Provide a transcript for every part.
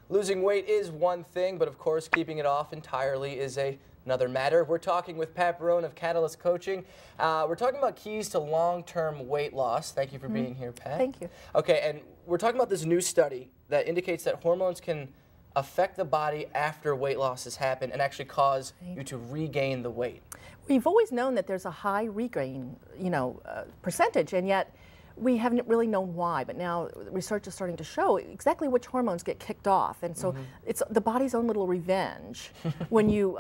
losing weight is one thing, but of course keeping it off entirely is another matter. We're talking with Pat Barone of Catalyst Coaching. We're talking about keys to long-term weight loss. Thank you for being here, Pat. Thank you. Okay, and we're talking about this new study that indicates that hormones can affect the body after weight loss has happened and actually cause you to regain the weight. We've always known that there's a high regain, percentage, and yet we haven't really known why. But now research is starting to show exactly which hormones get kicked off, and so it's the body's own little revenge when you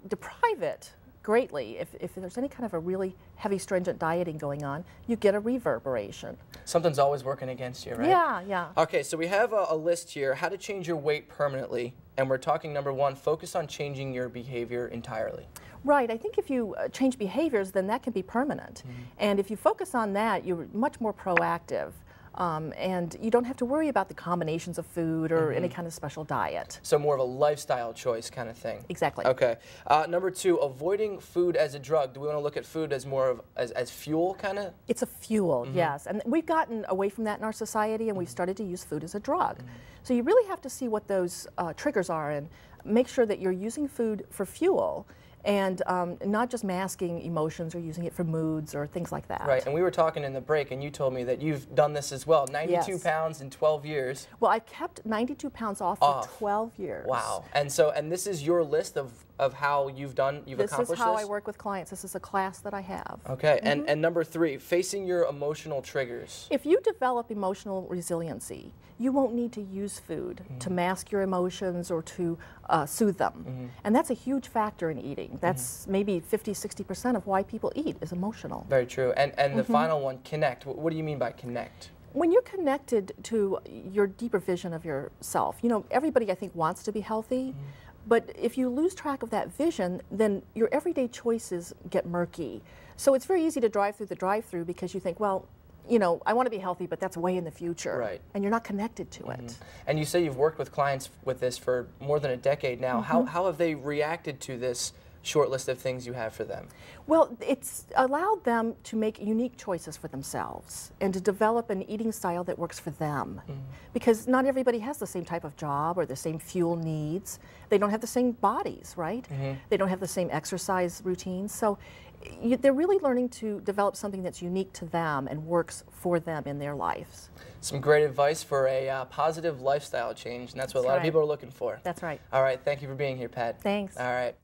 deprive it greatly. If there's any kind of a really heavy, stringent dieting going on, you get a reverberation. Something's always working against you, right? Yeah, yeah. Okay, so we have a list here, how to change your weight permanently, and we're talking number one, focus on changing your behavior entirely. Right, I think if you change behaviors, then that can be permanent. And if you focus on that, you're much more proactive. And you don't have to worry about the combinations of food or any kind of special diet. So more of a lifestyle choice kind of thing. Exactly. Okay. Number two, avoiding food as a drug. Do we want to look at food as more of as fuel kind of? It's a fuel, yes. And we've gotten away from that in our society, and we've started to use food as a drug. So you really have to see what those triggers are and make sure that you're using food for fuel and not just masking emotions or using it for moods or things like that. Right, and we were talking in the break, and you told me that you've done this as well, 92 pounds in 12 years. Well, I've kept 92 pounds off for 12 years. Wow, and this is your list of how you've accomplished this? This is how I work with clients. This is a class that I have. Okay, and number three, facing your emotional triggers. If you develop emotional resiliency, you won't need to use food to mask your emotions or to soothe them. And that's a huge factor in eating. That's maybe 50–60% of why people eat is emotional. Very true. And the final one, connect. What do you mean by connect? When you're connected to your deeper vision of yourself, everybody I think wants to be healthy, but if you lose track of that vision, then your everyday choices get murky. So it's very easy to drive through the drive-through because you think, well, I want to be healthy, but that's way in the future. Right. And you're not connected to it. And you say you've worked with clients with this for more than a decade now. How have they reacted to this short list of things you have for them? Well, it's allowed them to make unique choices for themselves and to develop an eating style that works for them. Because not everybody has the same type of job or the same fuel needs. They don't have the same bodies, right? They don't have the same exercise routines. So they're really learning to develop something that's unique to them and works for them in their lives. Some great advice for a positive lifestyle change, and that's what a lot of people are looking for. That's right. All right, thank you for being here, Pat. Thanks. All right.